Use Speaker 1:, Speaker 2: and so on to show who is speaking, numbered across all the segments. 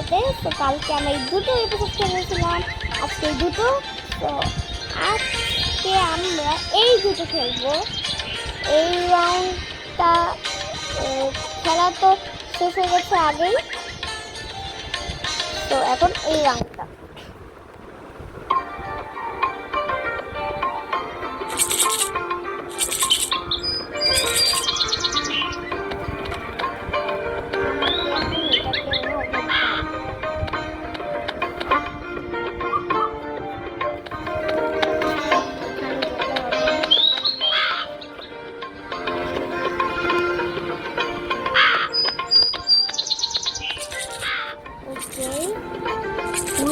Speaker 1: ভিডিওতে। তো কালকে আমরা এই দুটো এপিসোড খেলেছিলাম, আজকে এই দুটো। তো আজকে আমরা এই দুটো খেলবো। এই রাউন্ডটা খেলা তো শেষ হয়ে গেছে আগেই, তো এখন এই রাউন্ডটা।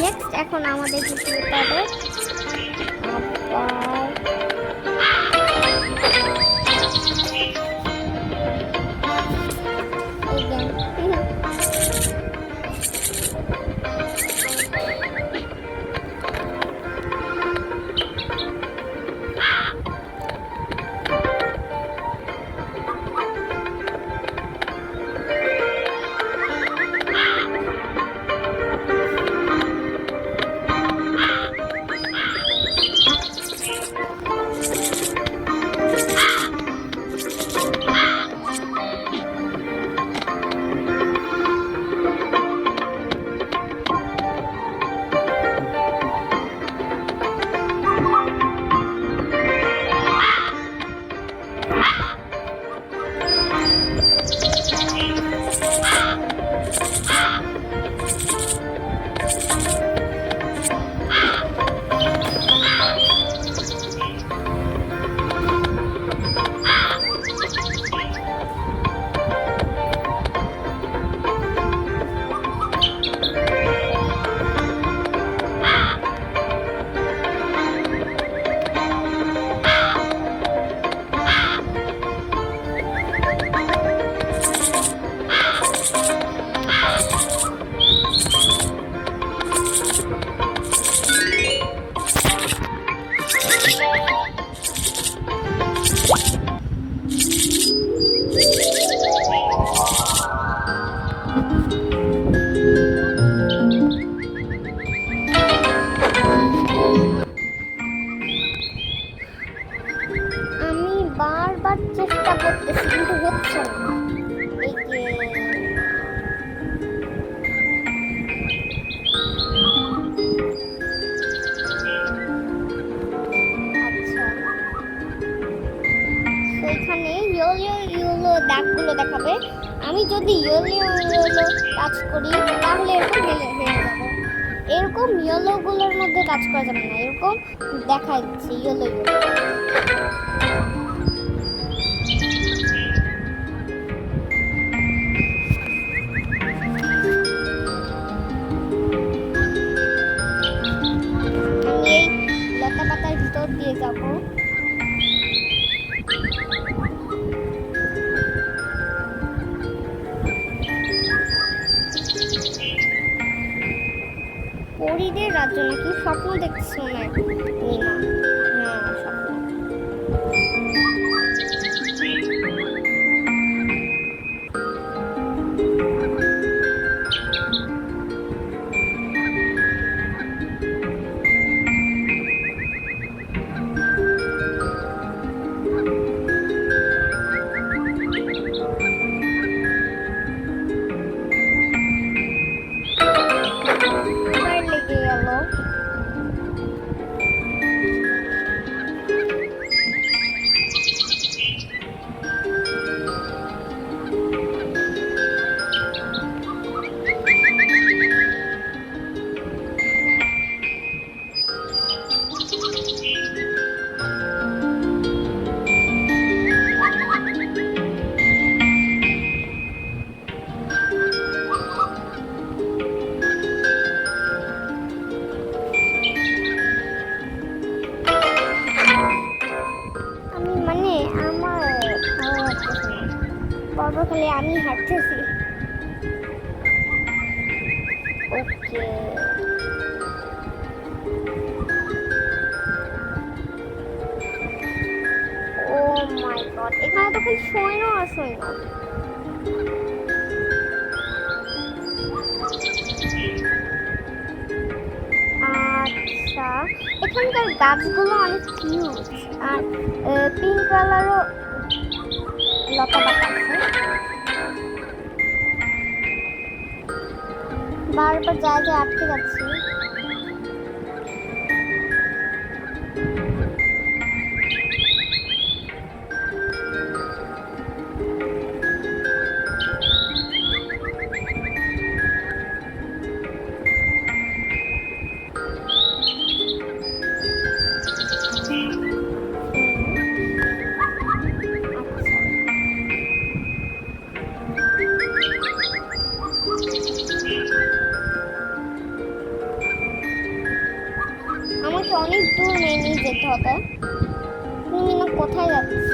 Speaker 1: নেক্সট এখন আমাদের কিছু করতে হবে। বারবার চেষ্টা করতেছি কিন্তু হচ্ছে না। এই যে আচ্ছা, এখানে ইয়েলো দাগগুলো দেখাবে। আমি যদি ইয়েলো কাজ করি তাহলে এরকম হয়ে যাবে। এরকম ইয়েলো গুলোর মধ্যে কাজ করা যাবে না, এরকম দেখা যাচ্ছে ইয়েলো। ভিতর দিয়ে যাব। পরীদের রাজ্য নাকি স্বপ্ন দেখছো না? হ্যাঁ স্বপ্ন। খালি আমি হাঁটতেছি। ওকে ও মাই গড, এখানে তো খালি সৈন্য আর সৈন্য। গাছগুলো অনেক কিউট আর পিঙ্ক কালারও লতা পাতা আছে। বারবার জায়গায় আটকে যাচ্ছি। আমাকে অনেক দূর নিয়ে যেতে হবে। তুমি না কোথায় যাচ্ছ?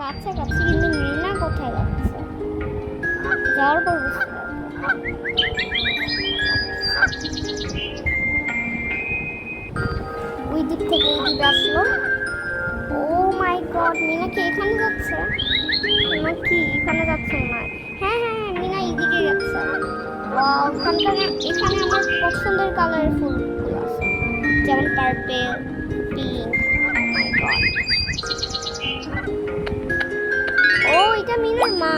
Speaker 1: কাছাকাছি, কিন্তু মিনা কোথায় যাচ্ছে? যাওয়ার পর বুঝতে পারবো। ওই দিক থেকে এই দিকে আসলো। ও মাই গড, মিনা কি এখানে যাচ্ছে নাকি? এখানে যাচ্ছে না। হ্যাঁ হ্যাঁ হ্যাঁ, মিনা এইদিকে যাচ্ছে। ওয়াও, এখানে আমার পছন্দের কালারের ফুলগুলো আছে, যেমন পার্পল, পিঙ্ক। ও মাই গড, ও এটা মিনার মা।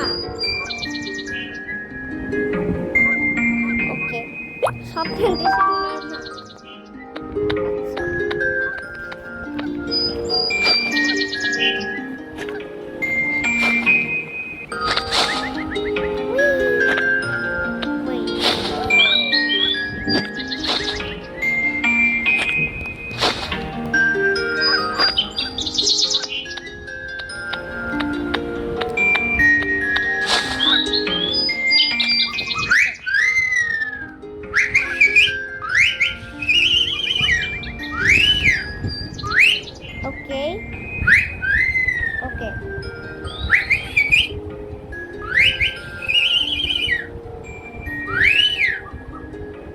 Speaker 1: ওকে, সব খেলতেছে মিনার মা। ওকে ওকে,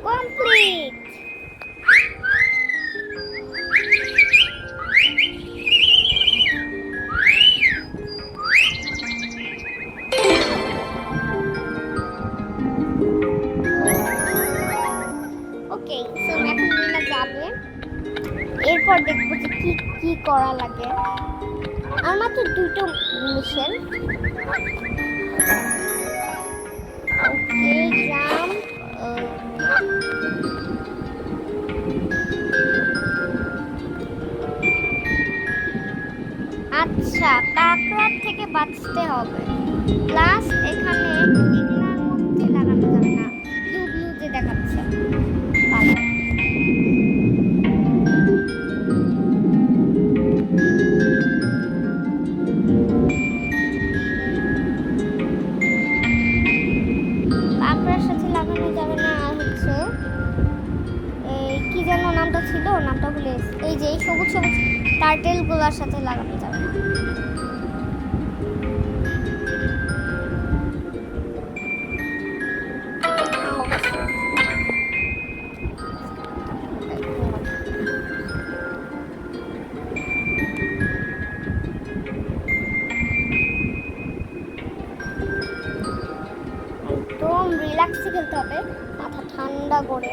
Speaker 1: কমপ্লিট। ওকে, সো এখন মিনা যাবে, এরপর দেখবো যে কি কি করা লাগে। আমার মাত্র দুটো মিশন। ওকে, জাম্প। আচ্ছা, কাকড়ার থেকে বাঁচতে হবে, প্লাস এখানে এগুলার মধ্যে লাগানো যাবে না, ব্লু ব্লু যে দেখাচ্ছে ভালো। কাকড়ার সাথে লাগানো যাবে না, আর হচ্ছে এই কি যেন নামটা ছিল, নামটা ভুলে গেছি। এই যে এই সবুজ সবুজ টার্টেল গুলার সাথে লাগানো যাবে না। একদম রিল্যাক্সে খেলতে হবে, মাথা ঠান্ডা করে।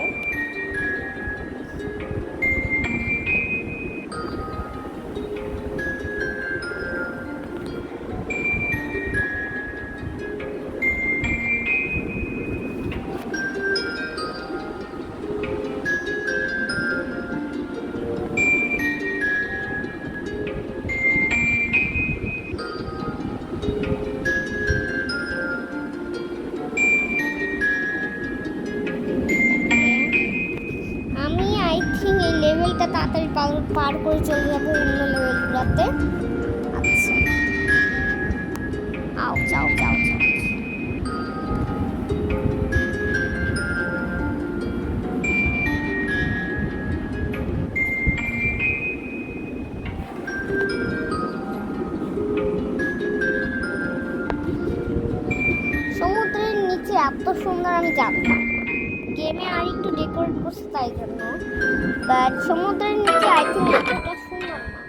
Speaker 1: তাড়াতাড়ি পার করে চলে যাবো অন্য লেভেলগুলোতে। উড়াতে। আচ্ছা, আও চাও চাও চাও। সমুদ্রের নিচে এত সুন্দর আমি জানতাম। গেমে আর একটু ডেকোরেট করছে তাই জন্য, বাট সমুদ্রের নিচে আই থিঙ্ক এতটা সুন্দর না।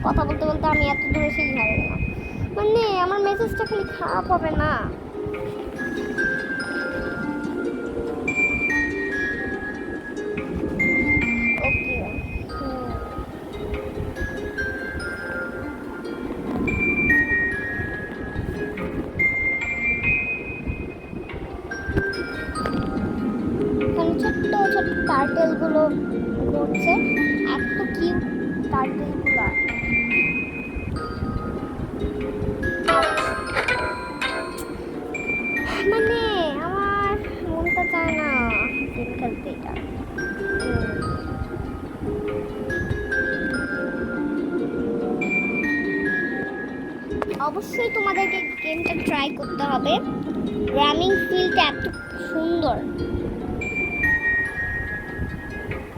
Speaker 1: কথা বলতে বলতে আমি এত দূরে সেই হারে না, মানে আমার মেসেজটা খালি খারাপ হবে না। ওকে, এখানে ছোট্ট ছোট্ট টার্টেল গুলো ঘুরছে, এত কিউট টার্টেল গুলা। মানে আমার মনটা চায় না গেম খেলতে এটা। অবশ্যই তোমাদেরকে গেমটা ট্রাই করতে হবে। রানিং ফিলটা এত সুন্দর,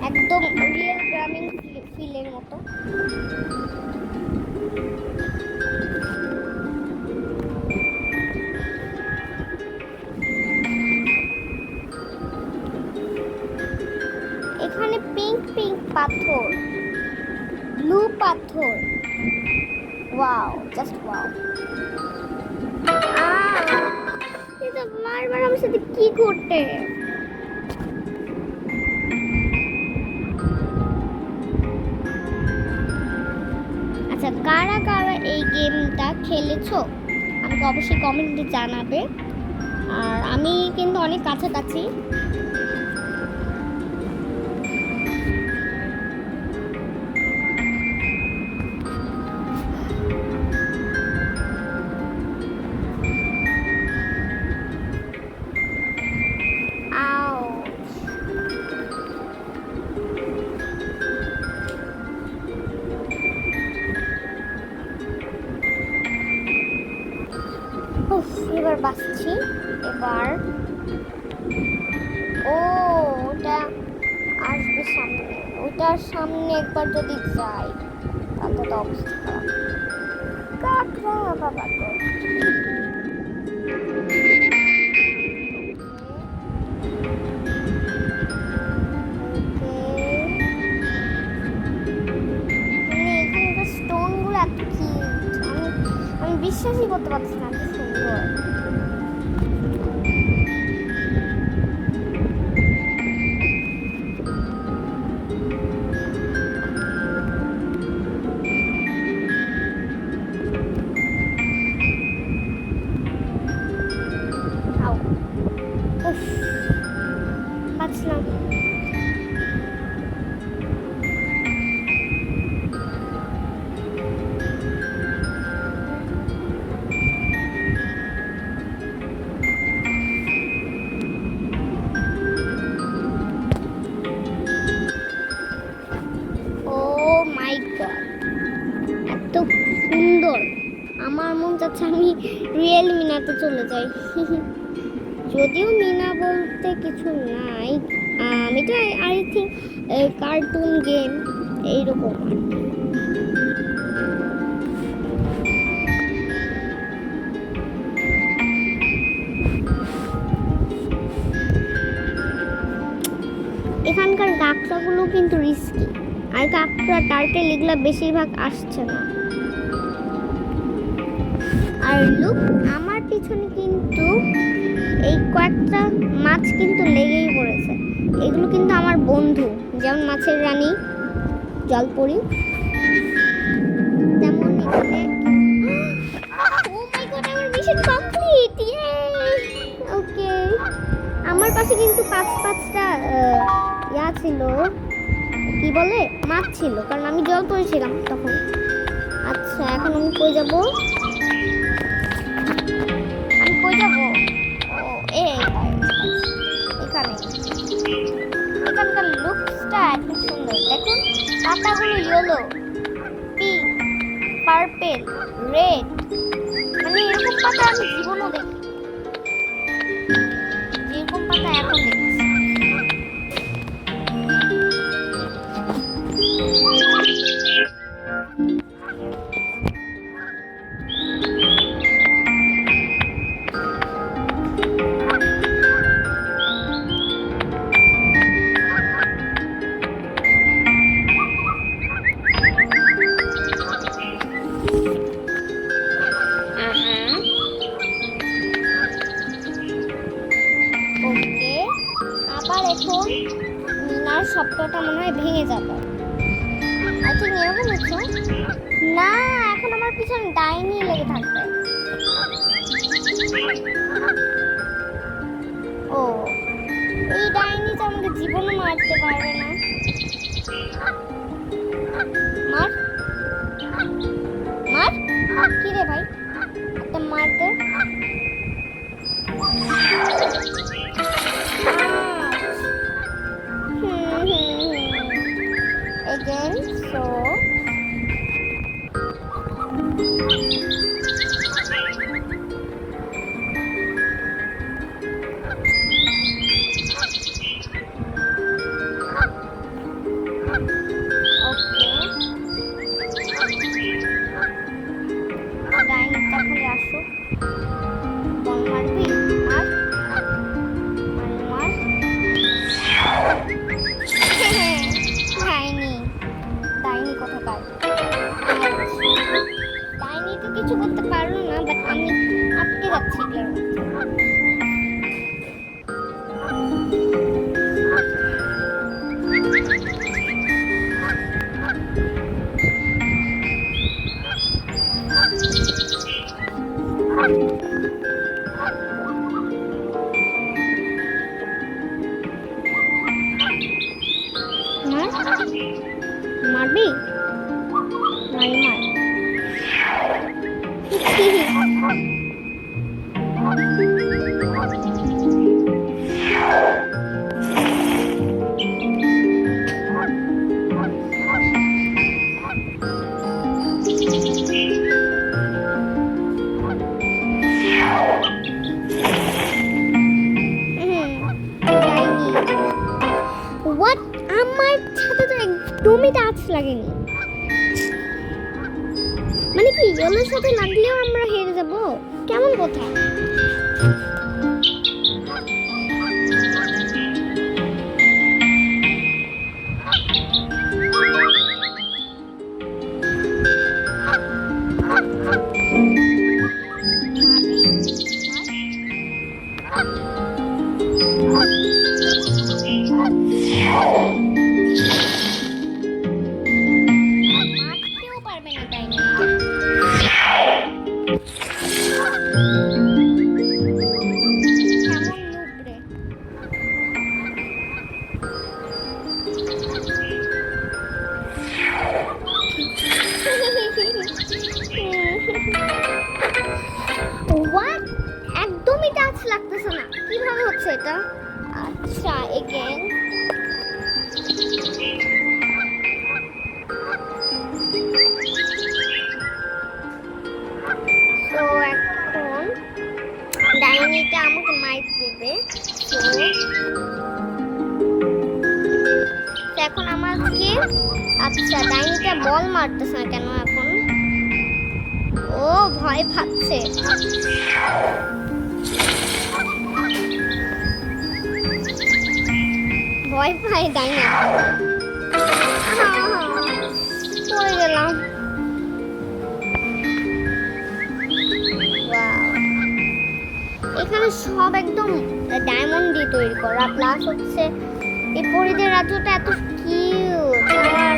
Speaker 1: একদম রিয়েল গ্রামীণ ফিলের মতো। এখানে পিঙ্ক পিঙ্ক পাথর, ব্লু পাথর, ওয়াও, জাস্ট ওয়াও। এটা বারবার আমার সাথে কি করতে? আচ্ছা, কারা কারা এই গেমটা খেলেছো আমাকে অবশ্যই কমেন্টে জানাবে। আর আমি কিন্তু অনেক কাছাকাছি। এবার বাঁচছি। এবার ও ওটা আসবে সামনে, ওটার সামনে একবার যদি যাই তাহলে তো অবস্থা খারাপ। কাকড়া বাবা তো স্টোন গুলো এত কিউট, আমি বিশ্বাসই করতে পারছি না এত সুন্দর। বাঁচলাম। এত সুন্দর, আমার মন চাচ্ছে আমি রিয়েল মিনাতে চলে যাই। যদিও মিনা বলতে কিছু নাই, এটা আই থিঙ্ক কার্টুন গেম এইরকম আর কি। এখানকার কাঁকড়াগুলো কিন্তু রিস্কি, আর কাঁকড়া টার্টেল এগুলা বেশিরভাগ আসছে না। আর লুক, আমার পিছনে কিন্তু এই কয়েকটা মাছ কিন্তু লেগেই পড়েছে। এগুলো কিন্তু আমার বন্ধু, যেমন মাছের রানী জলপরি, তেমন এখানে ও মাই গড, আমার মিশন কমপ্লিট। ওকে, আমার পাশে কিন্তু পাঁচটা ইয়া ছিল, কি বলে, মাছ ছিল, কারণ আমি জলপরি ছিলাম তখন। আচ্ছা, এখন আমি কই যাব? আমি কই যাব? ও এখানে। এখানকার লুকসটা এত সুন্দর, দেখুন পাতাগুলো ইয়েলো, পিঙ্ক, পার্পেল, রেড, মানে এরকম পাতা আমি জীবনও দেখি, যেরকম পাতা এখন দেখছি। ওকে, আবার এখন মিনার শব্দটা মনে হয় ভেঙে যাবে। আচ্ছা এরকম হচ্ছে না, এখন আমার পিছনে ডাইনি লেগে থাকবে। ও, এই ডাইনি তো আমাকে জীবনও মারতে পারবে না। মার মার, কি রে ভাই, একটা মার দে। Again, so ডাইনি তাহলে আসো, বল মারবি, মার মার ডাইনি, ডাইনি কোথাকার। ডাইনি তো কিছু করতে পারলো না, বাট আমি আটকে যাচ্ছি এগুলোর মধ্যে। মারবি, মার মার। হোয়াট, আমার সাথে তো একদমই টাচ লাগেনি। মানে কি ইয়েলোর সাথে লাগলেও আমরা হেরে যাব, কেমন কথা। মারতেও পারবে না তাই না। কেমন নুবড়ে। হোয়াট, একদমই টাচ লাগতেছে না, কিভাবে হচ্ছে এটা। আচ্ছা এগেন, তো এখন ডাইনিটা আমাকে মাইর দেবে। তো এখন আমাকে, আচ্ছা ডাইনিটা বল মারতেছে না কেন এখন, ও ভয় পাচ্ছে। ভয় পাই ডাইনি, পড়ে গেলাম। এখানে সব একদম ডায়মন্ড দিয়ে তৈরি করা, প্লাস হচ্ছে এই পরিদের রাজ্যটা এত কিউট, আমার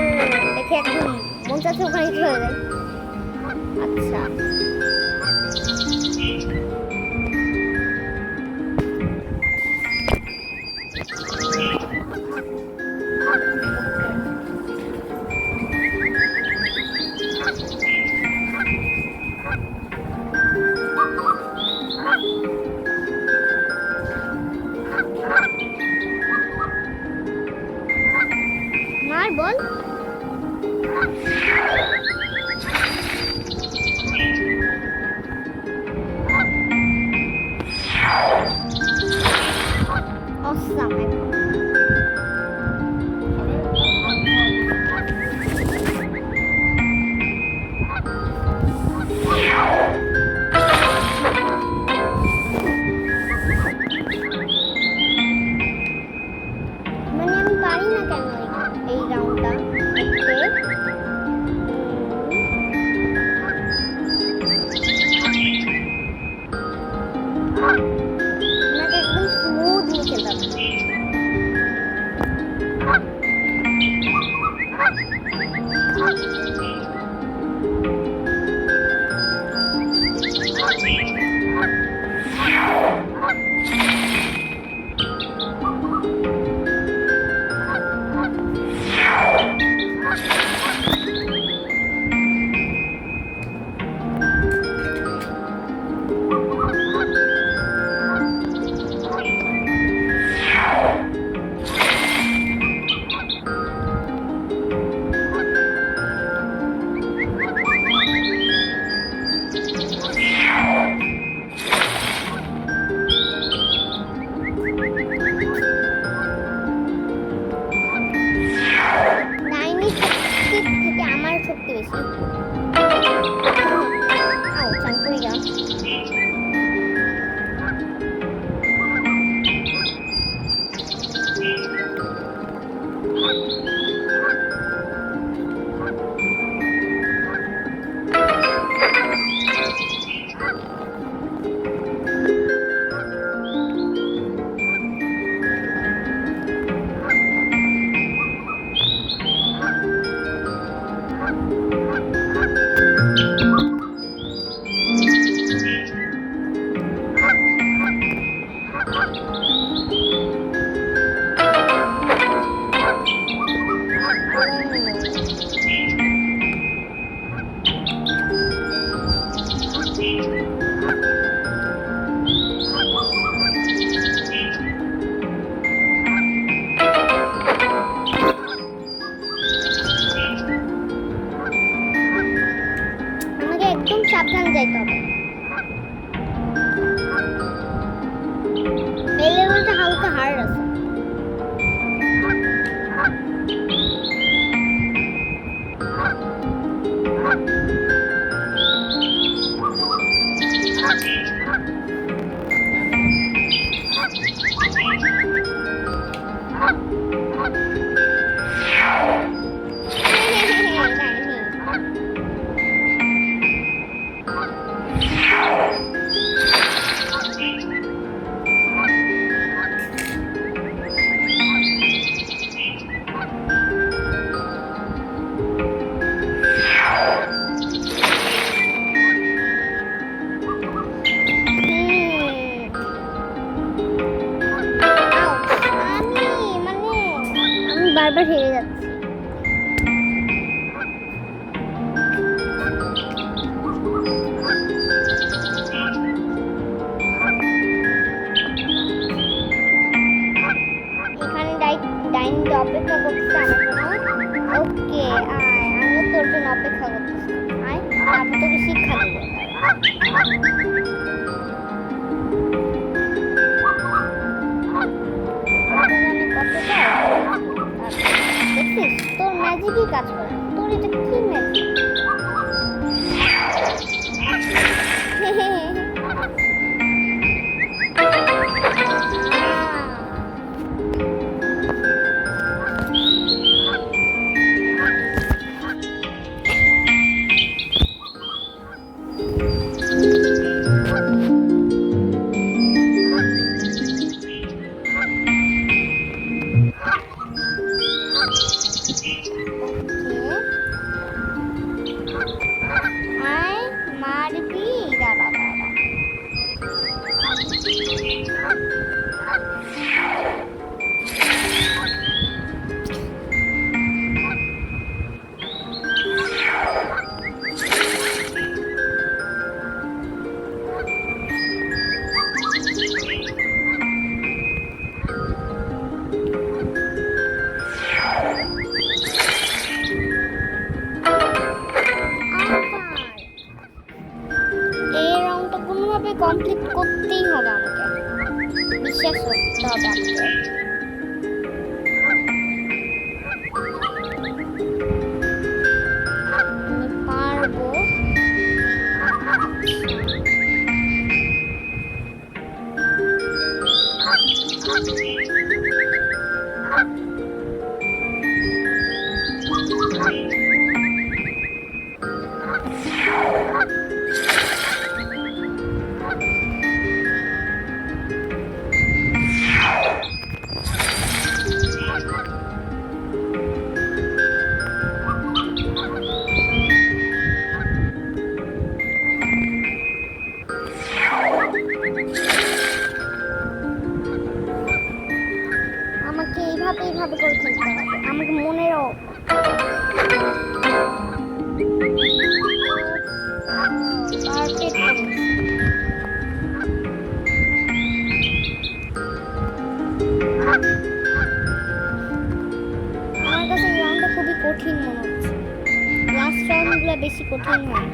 Speaker 1: দেখে একদম মন চাচ্ছে ওখানে চলে যায়। আচ্ছা মার বল। অসাম। মানে আমি পারি না কেন এই রাউন্ডটা করতে? আমাকে একদম স্মুথলি খেলতে হবে। নাইনি শক্তির থেকে আমার শক্তি বেশি। আউচ, আমি পড়ে গেলাম। আমাকে একদম সাবধানে যাইতে হবে। এই লেভেলটা হালকা হার্ড আছে। বারবার হেরে যাচ্ছি। এখানে ডাইনিটা অপেক্ষা করতেছে আমার জন্য। ওকে আয়, আমিও তোর জন্য অপেক্ষা করতেছি। আয়, আমি তোকে শিক্ষা দেবো। দেখছিস তোর ম্যাজিকই কাজ করে। তোর এটা কি ম্যাজিক? মারবি? দাঁড়া দাঁড়া। কমপ্লিট করতেই হবে আমাকে, বিশ্বাস করতে হবে আমাকে। আমাকে এইভাবে করে খেলতে হবে, আমাকে মনেরও আমার কাছে এই রাউন্ডটা খুবই কঠিন মনে হচ্ছে, লাস্ট রাউন্ডগুলো বেশি কঠিন হয়।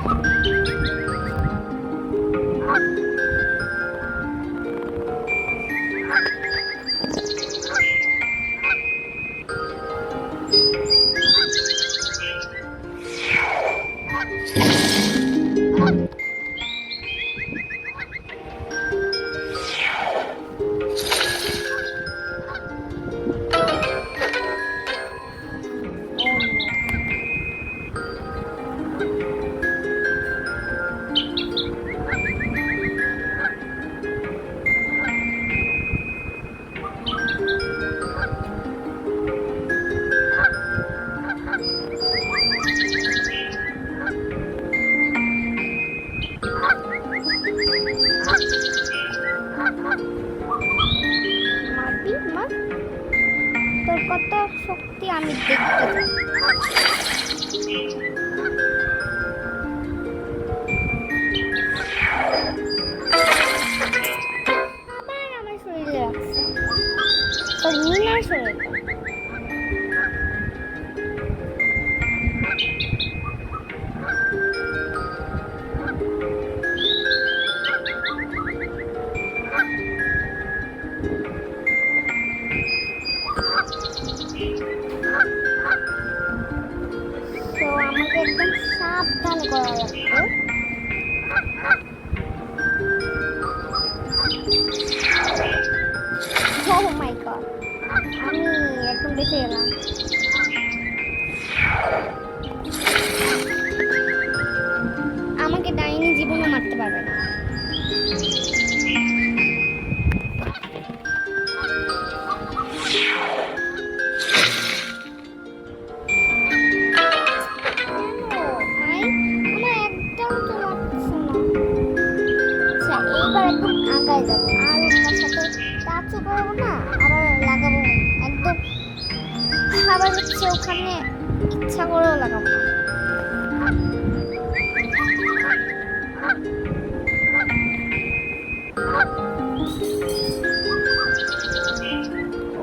Speaker 1: মারবি মা, তোর কত শক্তি আমি দেখতে চাই। আবার আমার শরীরে রাখছে, তোর মিনার শরীরে। তো আমাকে একদম সাবধান করা লাগবে। Oh my god, আমি একদম বেঁচে গেলাম। আমাকে ডাইনি জীবনও মারতে পারবে না। ভাই আমার একদম তো লাগছে না। আচ্ছা এইবার একদম আগায় যাবো, আর ওর সাথে টাচও করবো না, আবার লাগাবো একদম, আবার হচ্ছে ওখানে ইচ্ছা করেও লাগাবো না।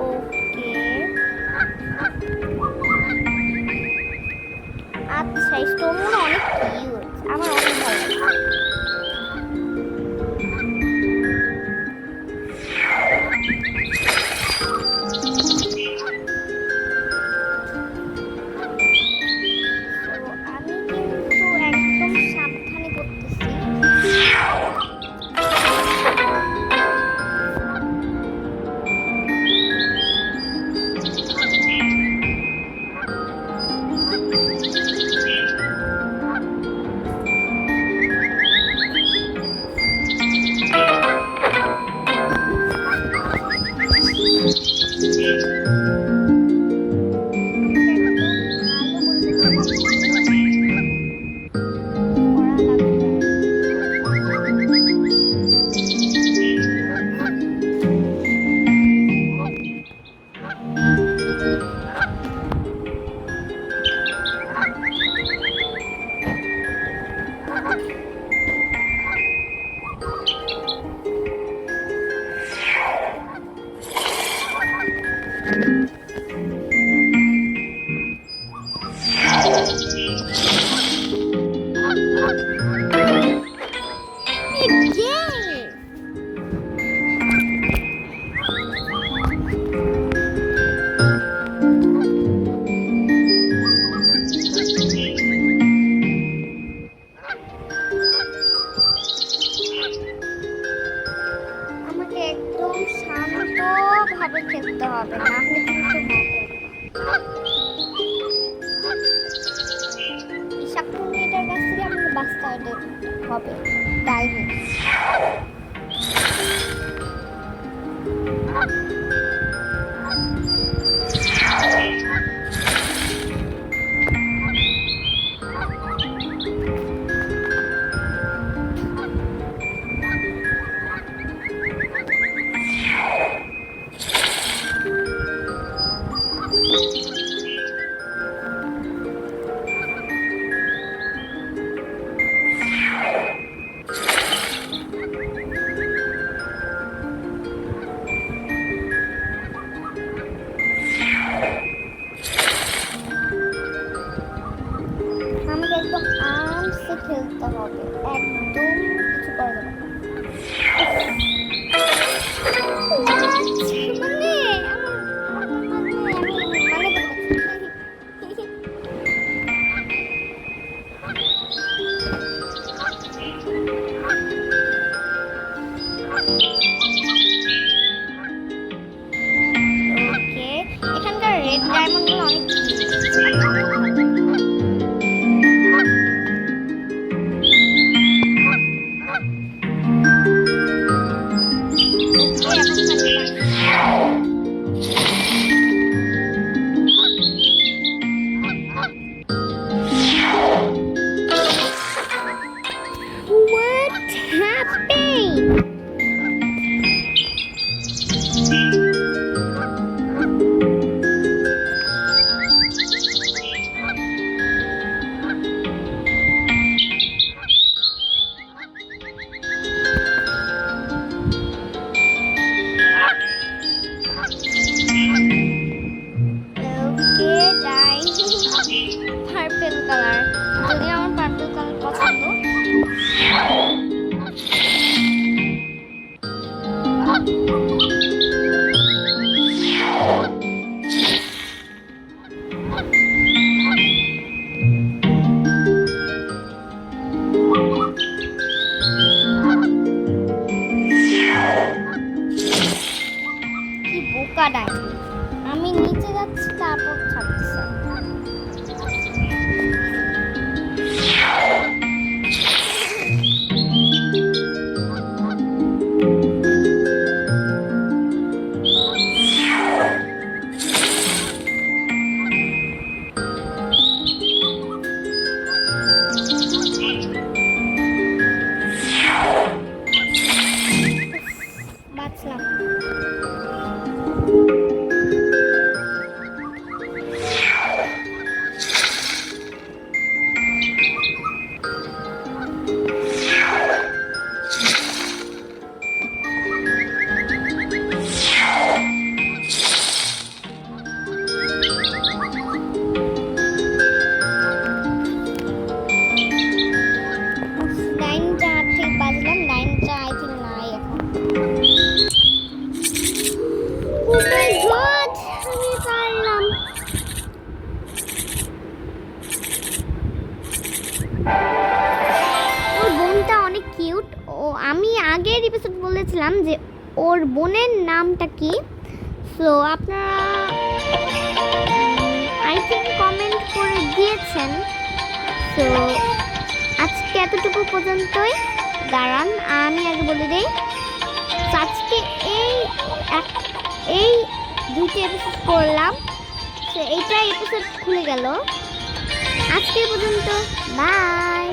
Speaker 1: ওকে আচ্ছা, এই স্টোনগুলো অনেক কিউট, আমার অনেক ভালো লাগে। তো আমি কিন্তু একদম সাবধানে করতেছি। আমাকে একদম শান্তভাবে খেলতে হবে, না হলে কিন্তু এই শাকচুন্নিটার কাছ থেকে আমাকে বাঁচতে হবে ডাইনি। আমাকে একদম আরামসে খেলতে হবে, একদম কিছু করা যাবে না। ওকে, এখানকার রেড ডায়মন্ডগুলো অনেক What happened? Okay, guys. Purple color. যদি আমার পার্পল কালার পছন্দ। কি বোকা ডাইনি, আমি নিচে যাচ্ছি তারপর ছাড়ছে। বাঁচলাম। নাইনটা ঠিক বাজলাম, নাইনটা আই থিঙ্ক নাই এখন। Oh my God, আমি পারলাম। ওর বোনটা অনেক কিউট। ও আমি আগের এপিসোড বলেছিলাম যে ওর বোনের নামটা কি, সো আপনারা আই থিঙ্ক কমেন্ট করে দিয়েছেন। সো আজকে এতটুকু পর্যন্তই। দাঁড়ান আমি আগে বলে দিই, আজকে এই দুটি এপিসোড করলাম, তো এইটা এপিসোড খুলে গেল। আজকে পর্যন্ত, বাই।